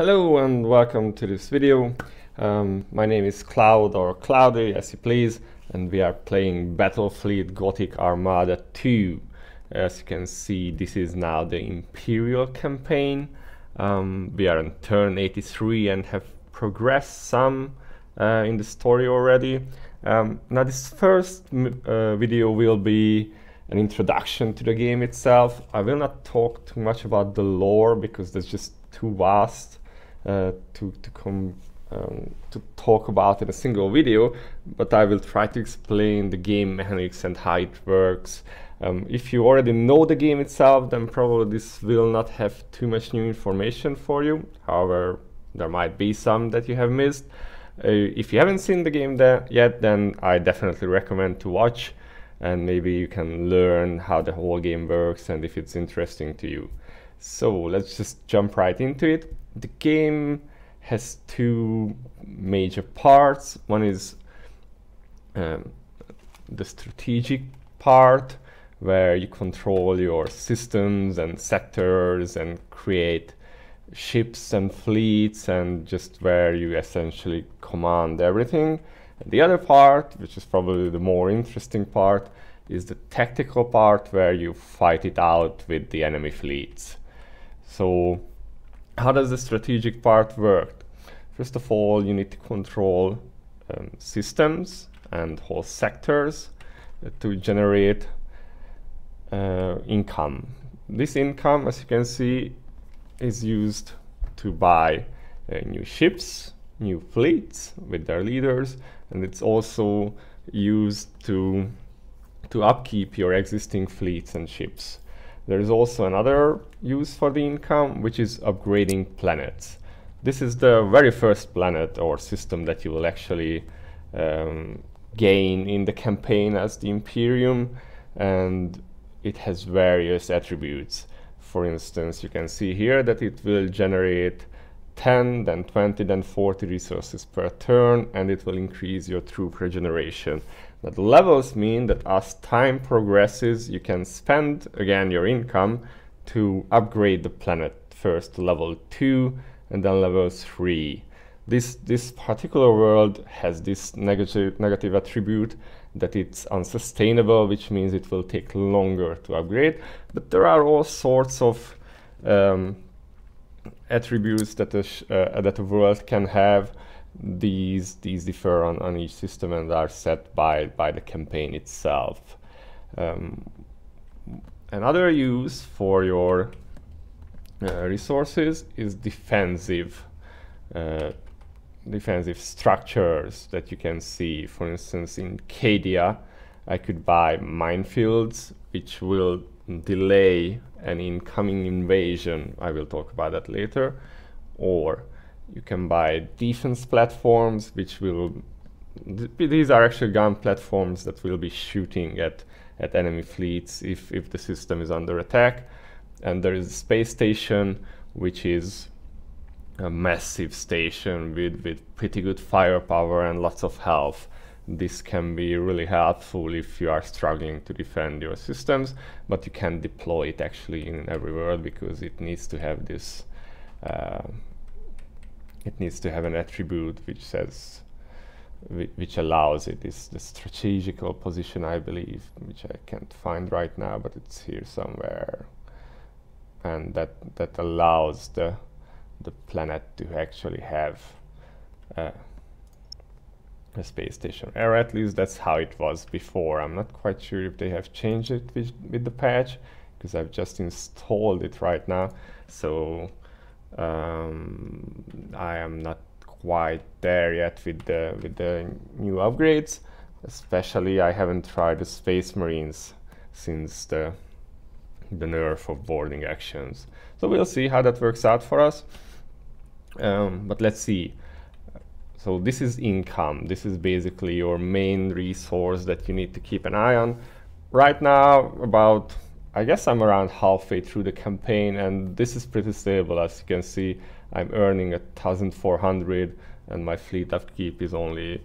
Hello and welcome to this video. My name is Cloud, or Cloudy as you please, and we are playing Battlefleet Gothic Armada 2. As you can see, this is now the Imperial campaign. We are on turn 83 and have progressed some in the story already. Now this first video will be an introduction to the game itself. I will not talk too much about the lore because that's just too vast to talk about in a single video, but I will try to explain the game mechanics and how it works. If you already know the game itself, then probably this will not have too much new information for you. However, there might be some that you have missed. If you haven't seen the game yet, then I definitely recommend to watch, and maybe you can learn how the whole game works and if it's interesting to you. So let's just jump right into it. The game has two major parts. One is the strategic part, where you control your systems and sectors and create ships and fleets, and just where you essentially command everything. And the other part, which is probably the more interesting part, is the tactical part, where you fight it out with the enemy fleets. So how does the strategic part work? First of all, you need to control systems and whole sectors to generate income. This income, as you can see, is used to buy new ships, new fleets with their leaders, and it's also used to upkeep your existing fleets and ships. There is also another use for the income, which is upgrading planets. This is the very first planet or system that you will actually gain in the campaign as the Imperium, and it has various attributes. For instance, you can see here that it will generate 10, then 20, then 40 resources per turn, and it will increase your troop regeneration. Now, the levels mean that as time progresses, you can spend again your income to upgrade the planet, first to level 2 and then level 3. This particular world has this negative attribute that it's unsustainable, which means it will take longer to upgrade. But there are all sorts of attributes that a world can have. These differ on each system and are set by the campaign itself. Another use for your resources is defensive structures that you can see. For instance, in Cadia, I could buy minefields, which will delay an incoming invasion. I will talk about that later. Or you can buy defense platforms, which will... these are actually gun platforms that will be shooting at enemy fleets if the system is under attack. And there is a space station, which is a massive station with pretty good firepower and lots of health. This can be really helpful if you are struggling to defend your systems, but you can deploy it actually in every world because it needs to have this it needs to have an attribute which says, which allows it. Is the strategical position, I believe, which I can't find right now, but it's here somewhere, and that allows the planet to actually have a space station, or at least that's how it was before. I'm not quite sure if they have changed it with the patch, because I've just installed it right now, so I am not quite there yet with the new upgrades. Especially, I haven't tried the Space Marines since the nerf of boarding actions. So we'll see how that works out for us. But let's see. So this is income. This is basically your main resource that you need to keep an eye on. Right now, I guess I'm around halfway through the campaign, and this is pretty stable. As you can see, I'm earning 1,400, and my fleet upkeep is only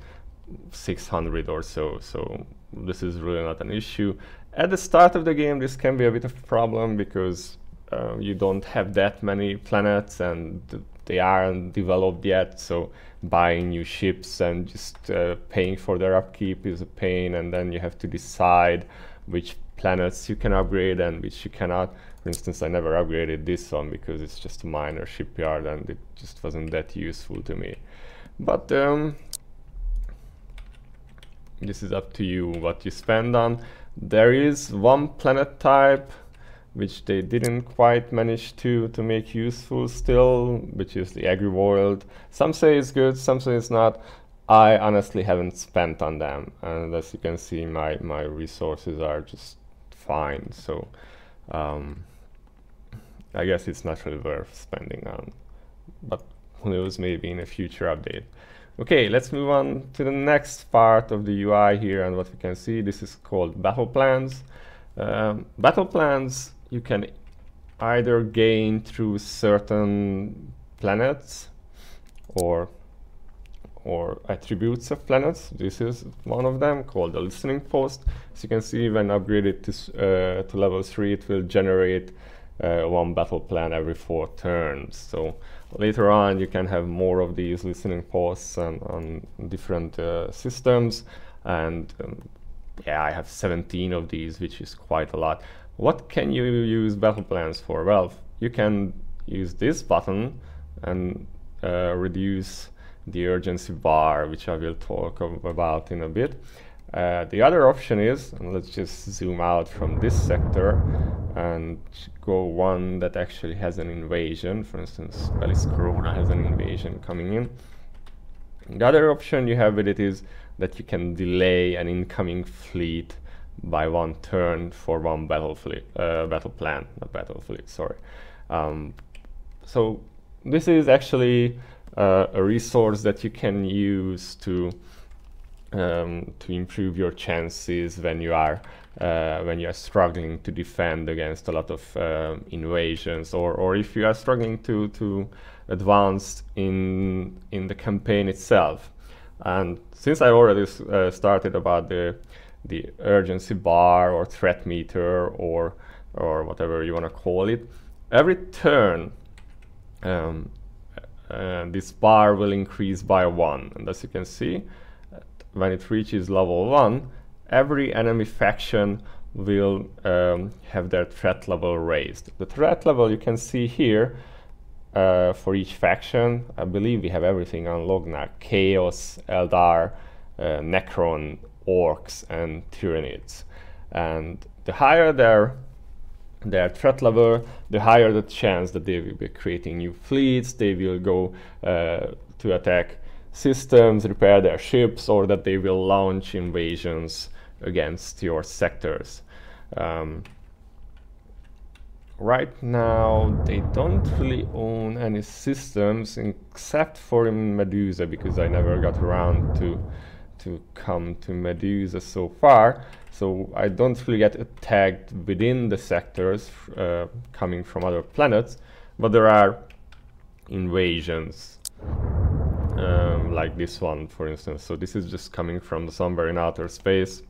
600 or so. So this is really not an issue. At the start of the game, this can be a bit of a problem because you don't have that many planets, and they aren't developed yet, so buying new ships and just paying for their upkeep is a pain, and then you have to decide which planets you can upgrade and which you cannot. For instance, I never upgraded this one because it's just a minor shipyard and it just wasn't that useful to me. But this is up to you what you spend on. There is one planet type which they didn't quite manage to make useful still, which is the agri-world. Some say it's good, some say it's not. I honestly haven't spent on them, and as you can see, my resources are just fine, so I guess it's not really worth spending on, but who knows, maybe in a future update. Okay, let's move on to the next part of the UI here, and what we can see, this is called battle plans. Battle plans you can either gain through certain planets or attributes of planets. This is one of them, called the listening post. As you can see, when upgraded to level 3, it will generate one battle plan every 4 turns. So later on you can have more of these listening posts on different systems, and yeah, I have 17 of these, which is quite a lot. What can you use battle plans for? Well, you can use this button and reduce the urgency bar, which I will talk about in a bit. The other option is, and let's just zoom out from this sector and go one that actually has an invasion. For instance, Groupena has an invasion coming in. The other option you have with it is that you can delay an incoming fleet by 1 turn for one battle plan, not battlefleet, sorry. So this is actually a resource that you can use to improve your chances when you are struggling to defend against a lot of invasions, or if you are struggling to advance in the campaign itself. And since I already started about the urgency bar or threat meter or whatever you want to call it, every turn this bar will increase by 1, and as you can see, when it reaches level 1, every enemy faction will have their threat level raised. The threat level you can see here for each faction. I believe we have everything unlocked now: Chaos, Eldar, Necron, Orcs and Tyranids. And the higher their threat level, the higher the chance that they will be creating new fleets, they will go to attack systems, repair their ships, or that they will launch invasions against your sectors. Right now they don't really own any systems except for in Medusa, because I never got around to come to Medusa so far, so I don't really get attacked within the sectors coming from other planets, but there are invasions like this one, for instance. So this is just coming from somewhere in outer space,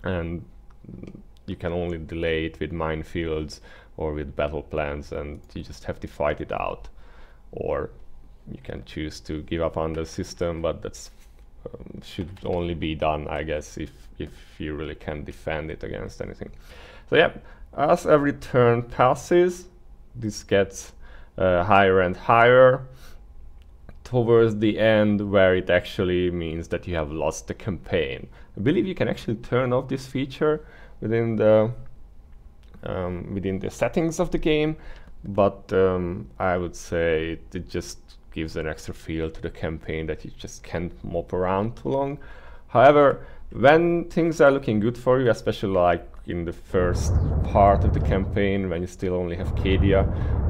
and you can only delay it with minefields or with battle plans, and you just have to fight it out, or you can choose to give up on the system, but that's should only be done, I guess, if you really can defend it against anything. So yeah, as every turn passes, this gets higher and higher towards the end, where it actually means that you have lost the campaign. I believe you can actually turn off this feature within the settings of the game, but I would say it just gives an extra feel to the campaign that you just can't mop around too long. However, when things are looking good for you, especially like in the first part of the campaign, when you still only have Cadia,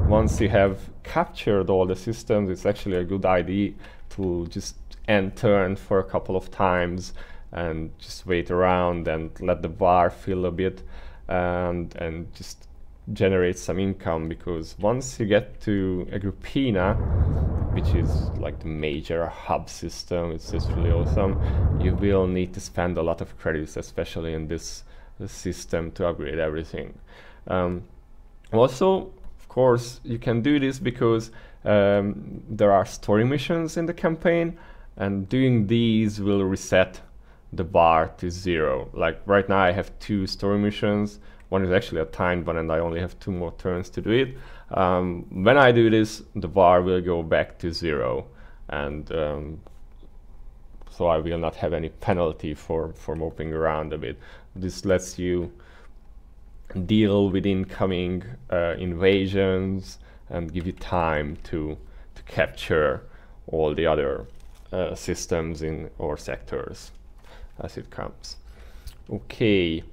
once you have captured all the systems, it's actually a good idea to just end turn for a couple of times and just wait around and let the bar fill a bit and just generate some income, because once you get to Groupena, which is like the major hub system, it's just really awesome, you will need to spend a lot of credits, especially in this system, to upgrade everything. Also, of course, you can do this because there are story missions in the campaign, and doing these will reset the bar to 0. Like right now I have 2 story missions. One is actually a timed one and I only have 2 more turns to do it. When I do this, the bar will go back to 0, and so I will not have any penalty for moping around a bit. This lets you deal with incoming invasions and give you time to capture all the other systems in or sectors as it comes. Okay,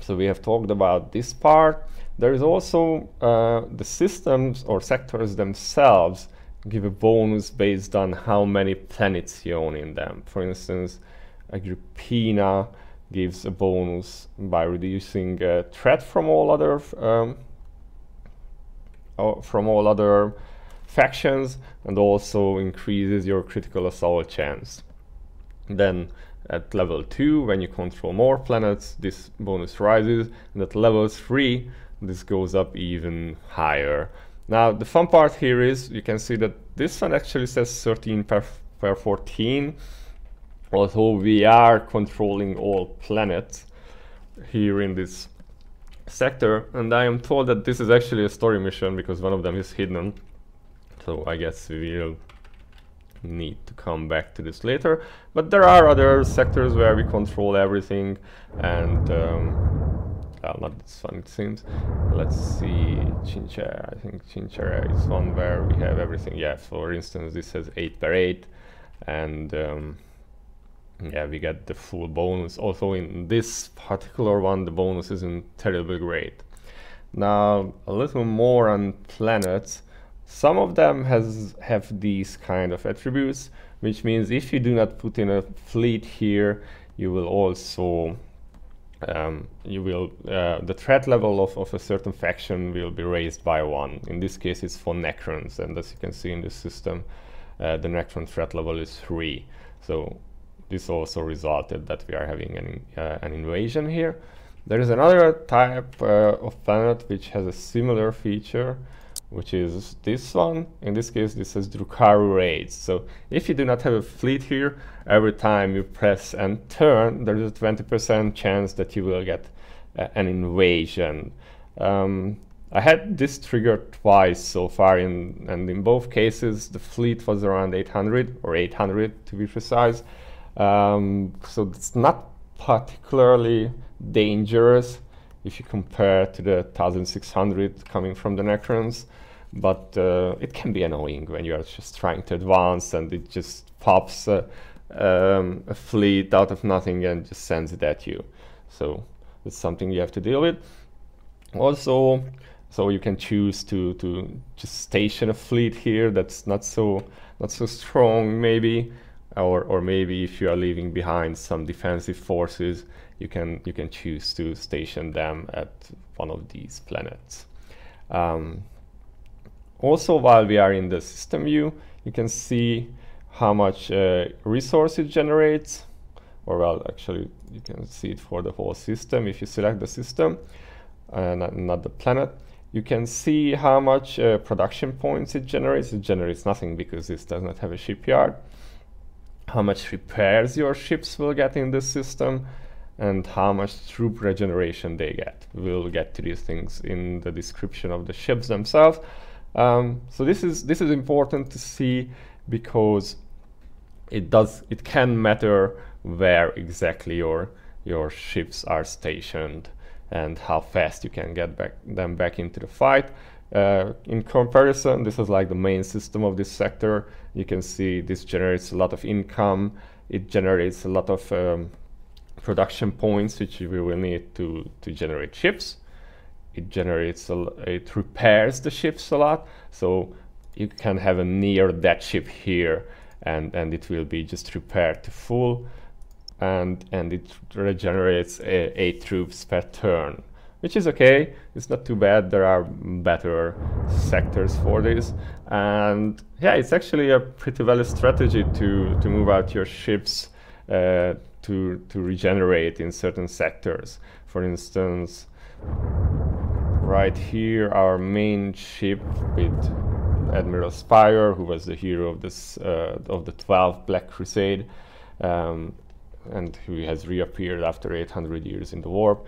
so we have talked about this part. There is also the systems or sectors themselves give a bonus based on how many planets you own in them. For instance, a Groupena gives a bonus by reducing threat from all other factions, and also increases your critical assault chance. Then at level 2, when you control more planets, this bonus rises, and at level 3 this goes up even higher. Now the fun part here is you can see that this one actually says 13 per 14, although we are controlling all planets here in this sector, and I am told that this is actually a story mission because one of them is hidden, so I guess we will need to come back to this later. But there are other sectors where we control everything, and not this one it seems. Let's see, Chinchera. I think Chinchera is one where we have everything. Yeah, for instance, this says 8 per 8, and yeah, we get the full bonus. Also in this particular one, the bonus isn't terribly great. Now a little more on planets. Some of them have these kind of attributes, which means if you do not put in a fleet here, you will also the threat level of a certain faction will be raised by 1. In this case it's for Necrons, and as you can see in this system, the Necron threat level is 3. So this also resulted that we are having an invasion here. There is another type of planet which has a similar feature, which is this one. In this case, this says Drukhari Raids. So if you do not have a fleet here, every time you press and turn, there is a 20% chance that you will get an invasion. I had this triggered twice so far, and in both cases the fleet was around 800 or 800 to be precise. So it's not particularly dangerous if you compare to the 1600 coming from the Necrons, but it can be annoying when you are just trying to advance and it just pops a fleet out of nothing and just sends it at you. So it's something you have to deal with. Also, so you can choose to just station a fleet here that's not so strong maybe, or maybe if you are leaving behind some defensive forces, you can choose to station them at one of these planets. Also, while we are in the system view, you can see how much resource it generates, or well, actually you can see it for the whole system. If you select the system, not the planet, you can see how much production points it generates. It generates nothing because this does not have a shipyard. How much repairs your ships will get in this system, and how much troop regeneration they get. We'll get to these things in the description of the ships themselves. So this is important to see, because it can matter where exactly your ships are stationed and how fast you can get them back into the fight. In comparison, this is like the main system of this sector. You can see this generates a lot of income. It generates a lot of production points, which we will need to generate ships. It repairs the ships a lot, so you can have a near dead ship here, and it will be just repaired to full, and it regenerates 8 troops per turn, which is okay. It's not too bad. There are better sectors for this, and yeah, it's actually a pretty valid strategy to move out your ships to regenerate in certain sectors. For instance, right here our main ship with Admiral Spire, who was the hero of this of the 12th Black Crusade, and who has reappeared after 800 years in the warp.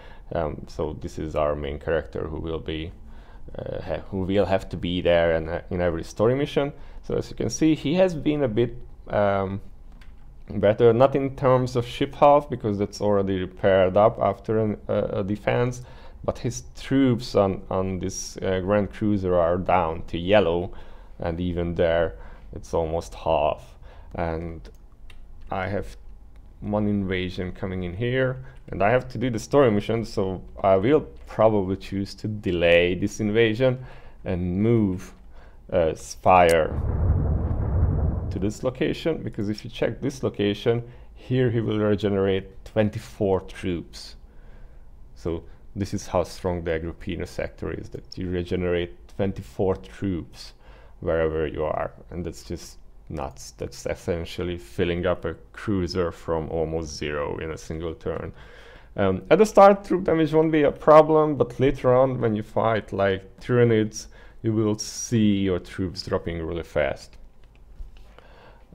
So this is our main character who will be who will have to be there in every story mission. So as you can see, he has been a bit better, not in terms of ship health, because that's already repaired up after a defense, but his troops on this Grand Cruiser are down to yellow, and even there it's almost half. And I have one invasion coming in here, and I have to do the story mission, so I will probably choose to delay this invasion and move Spire to this location, because if you check this location, here he will regenerate 24 troops. So this is how strong the Groupena sector is, that you regenerate 24 troops wherever you are, and that's just nuts. That's essentially filling up a cruiser from almost zero in a single turn. At the start, troop damage won't be a problem, but later on, when you fight like Tyranids, you will see your troops dropping really fast.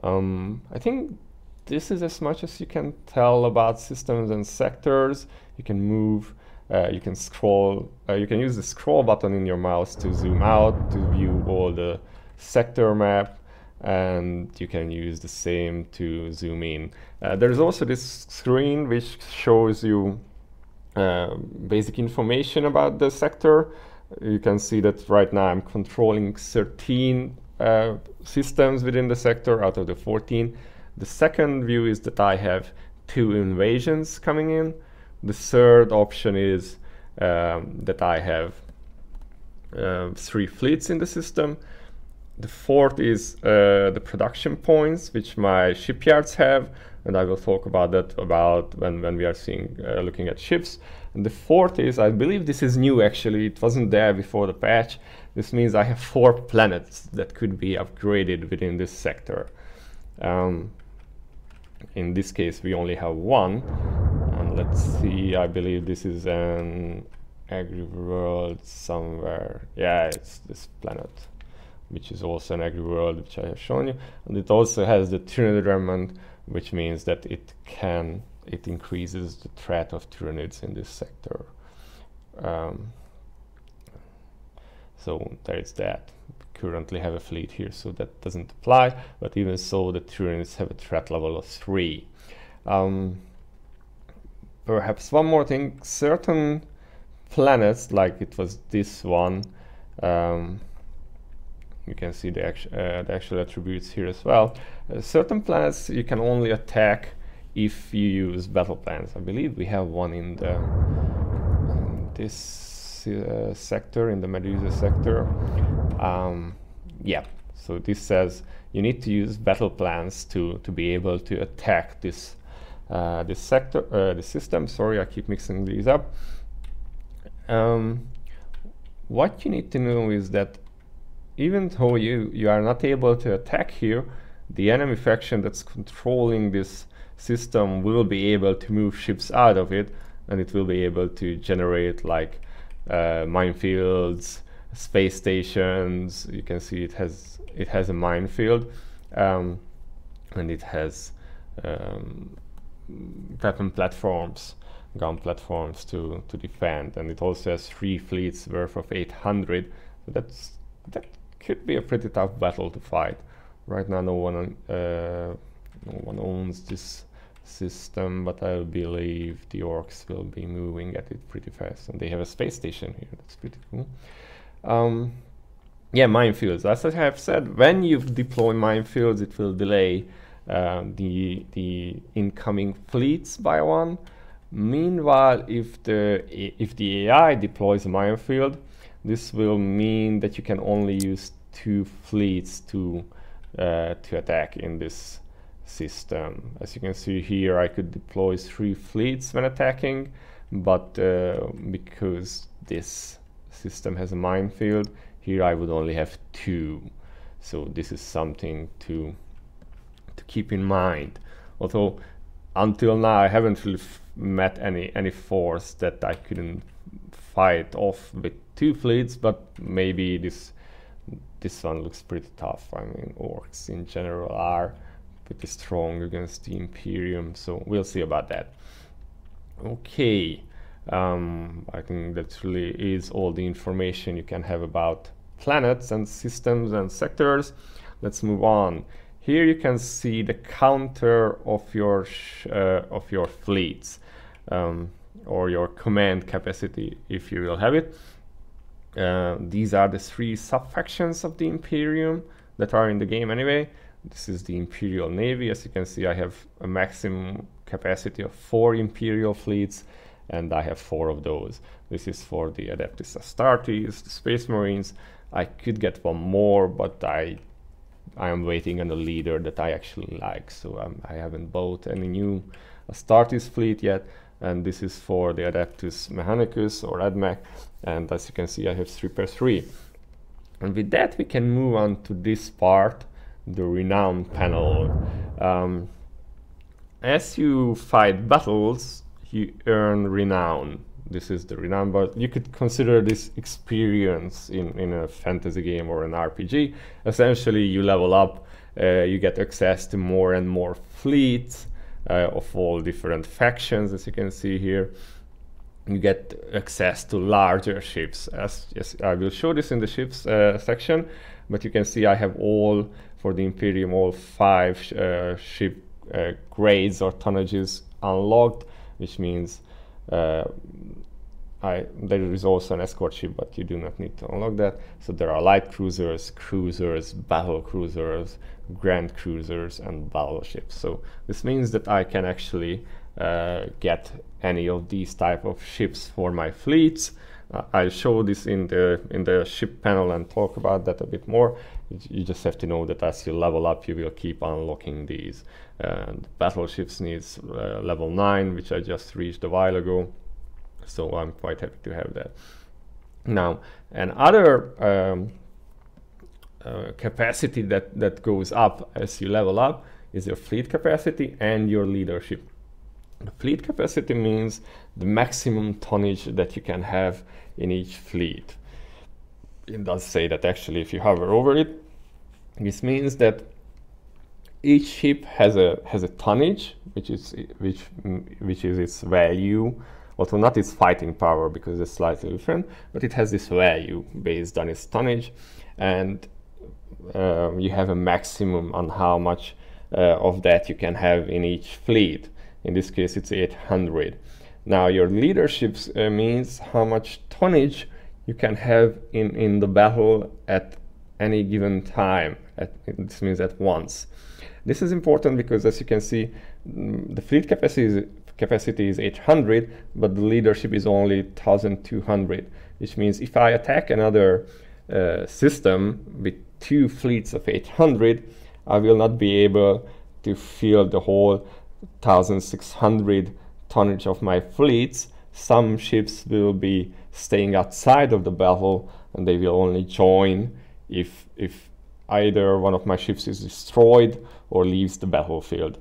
I think this is as much as you can tell about systems and sectors. You can move, you can scroll, you can use the scroll button in your mouse to zoom out, to view all the sector map, and you can use the same to zoom in. There's also this screen which shows you basic information about the sector. You can see that right now I'm controlling 13 systems within the sector out of the 14. The second view is that I have 2 invasions coming in. The third option is that I have 3 fleets in the system. The fourth is the production points which my shipyards have, and I will talk about that when we are looking at ships. And the fourth is, I believe this is new actually, it wasn't there before the patch. This means I have 4 planets that could be upgraded within this sector. In this case we only have 1, and let's see, I believe this is an agri-world somewhere. Yeah, it's this planet, which is also an agri-world, which I have shown you, and it also has the Tyranid remnant, which means that it increases the threat of Tyranids in this sector. So there's that. We currently have a fleet here, so that doesn't apply, but even so, the Tyranids have a threat level of 3. Perhaps one more thing, certain planets, like it was this one, you can see the actual attributes here as well. Certain planets you can only attack if you use battle plans. I believe we have one in this sector, in the Medusa sector. Yeah, so this says you need to use battle plans to be able to attack this this system. Sorry, I keep mixing these up. What you need to know is that even though you are not able to attack here, the enemy faction that's controlling this system will be able to move ships out of it, and it will be able to generate like minefields, space stations. You can see it has a minefield, and it has weapon platforms, gun platforms to defend, and it also has 3 fleets worth of 800. So that could be a pretty tough battle to fight. Right now no one owns this system, but I believe the orcs will be moving at it pretty fast, and they have a space station here. That's pretty cool. Yeah, minefields. As I have said, when you deploy minefields, it will delay the incoming fleets by 1. Meanwhile, if the AI deploys a minefield, this will mean that you can only use 2 fleets to attack in this system. As you can see here, I could deploy 3 fleets when attacking, but because this system has a minefield, here I would only have 2. So this is something to keep in mind. Although until now I haven't really met any force that I couldn't fight off with 2 fleets, but maybe this one looks pretty tough. I mean, orcs in general are pretty strong against the Imperium, so we'll see about that. Okay, I think that really is all the information you can have about planets and systems and sectors. Let's move on. Here you can see the counter of your fleets, or your command capacity, if you will have it. These are the 3 sub-factions of the Imperium that are in the game anyway. This is the Imperial Navy. As you can see, I have a maximum capacity of 4 Imperial fleets, and I have 4 of those. This is for the Adeptus Astartes, the Space Marines. I could get one more, but I am waiting on a leader that I actually like, so I haven't bought any new Astartes fleet yet. And this is for the Adeptus Mechanicus or AdMech, and as you can see, I have 3x3. And with that, we can move on to this part, the Renown panel. As you fight battles, you earn Renown. This is the Renown, but you could consider this experience in a fantasy game or an RPG. Essentially, you level up, you get access to more and more fleets, of all different factions, as you can see here. You get access to larger ships. Yes, I will show this in the ships section, but you can see I have all, for the Imperium, all 5 ship grades or tonnages unlocked, which means there is also an escort ship, but you do not need to unlock that. So there are light cruisers, cruisers, battle cruisers, grand cruisers, and battleships. So this means that I can actually get any of these type of ships for my fleets. I'll show this in the ship panel and talk about that a bit more. You just have to know that as you level up, you will keep unlocking these. Battleships needs level 9, which I just reached a while ago. So I'm quite happy to have that. Now, another capacity that goes up as you level up is your fleet capacity and your leadership. The fleet capacity means the maximum tonnage that you can have in each fleet. It does say that actually if you hover over it, this means that each ship has a tonnage, which is its value. Also not its fighting power, because it's slightly different, but it has this value based on its tonnage, and you have a maximum on how much of that you can have in each fleet. In this case, it's 800. Now, your leadership means how much tonnage you can have in the battle at any given time. This means at once. This is important because, as you can see, the fleet capacity is 800, but the leadership is only 1200, which means if I attack another system with 2 fleets of 800, I will not be able to fill the whole 1600 tonnage of my fleets. Some ships will be staying outside of the battle, and they will only join if either one of my ships is destroyed or leaves the battlefield.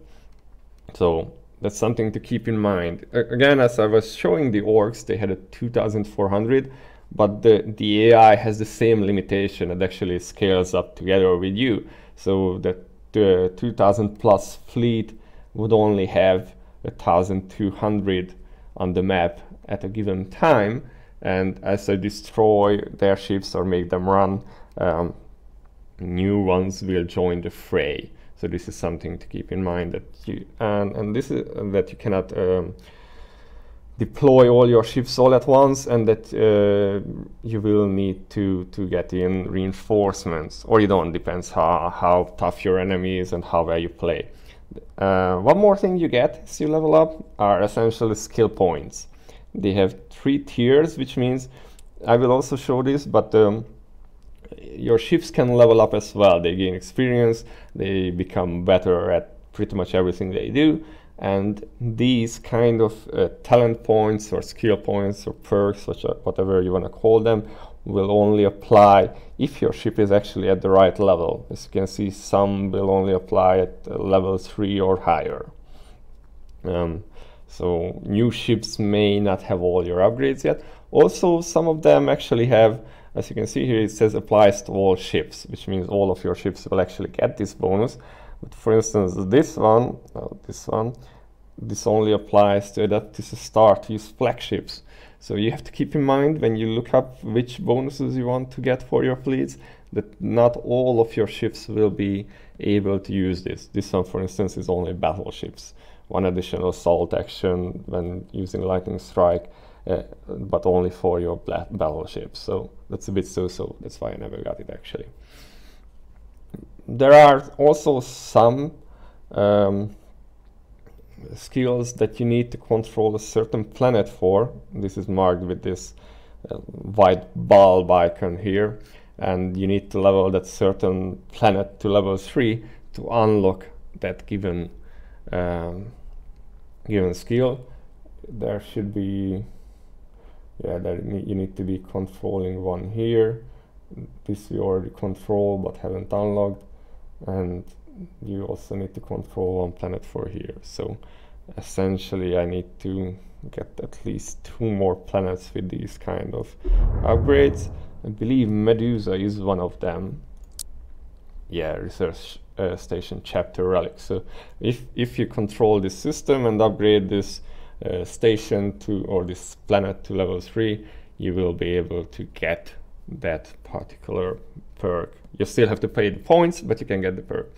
So that's something to keep in mind. Again, as I was showing the orcs, they had a 2400, but the AI has the same limitation. It actually scales up together with you, so that the 2000 plus fleet would only have 1200 on the map at a given time, and as I destroy their ships or make them run, new ones will join the fray. So this is something to keep in mind, that you this is that you cannot deploy all your ships all at once, and that you will need to get in reinforcements, or you don't. Depends how tough your enemy is and how well you play. One more thing you get as you level up are essentially skill points. They have 3 tiers, which means, I will also show this, but your ships can level up as well. They gain experience, they become better at pretty much everything they do, and these kind of talent points or skill points or perks, whatever you want to call them, will only apply if your ship is actually at the right level. As you can see, some will only apply at level 3 or higher. So new ships may not have all your upgrades yet. Also, some of them actually have, as you can see here, it says applies to all ships, which means all of your ships will actually get this bonus. But for instance, this one, this only applies to adapt to start to use flagships. So you have to keep in mind when you look up which bonuses you want to get for your fleets, that not all of your ships will be able to use this. This one, for instance, is only battleships. One additional assault action when using lightning strike, but only for your battleships. So that's a bit so-so. That's why I never got it actually. There are also some skills that you need to control a certain planet for. This is marked with this white bulb icon here, and you need to level that certain planet to level 3 to unlock that given skill. There should be, you need to be controlling one here. This we already control but haven't unlocked, and you also need to control one planet for here. So essentially I need to get at least 2 more planets with these kind of upgrades. I believe Medusa is one of them. Yeah, research station chapter relic. So if you control this system and upgrade this station to, or this planet to level 3, you will be able to get that particular perk. You still have to pay the points, but you can get the perk.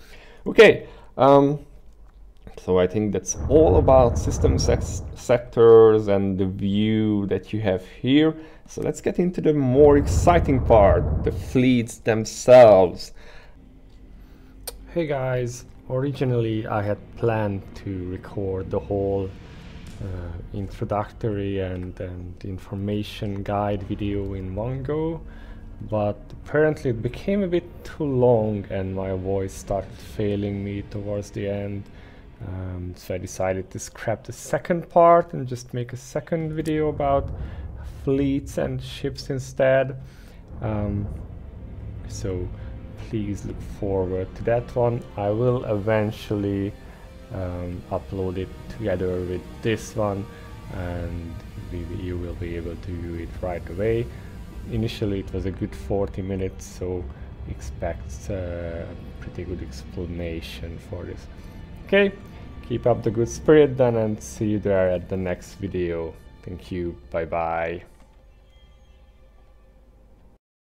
Okay, so I think that's all about system sectors and the view that you have here. So let's get into the more exciting part, the fleets themselves. Hey guys, originally I had planned to record the whole introductory and information guide video in one go, but apparently it became a bit too long and my voice started failing me towards the end. So I decided to scrap the second part and just make a second video about fleets and ships instead. So please look forward to that one. I will eventually upload it together with this one, and you will be able to view it right away. Initially it was a good 40 minutes, so expect a pretty good explanation for this. Okay, keep up the good spirit then, and see you there at the next video. Thank you, bye bye.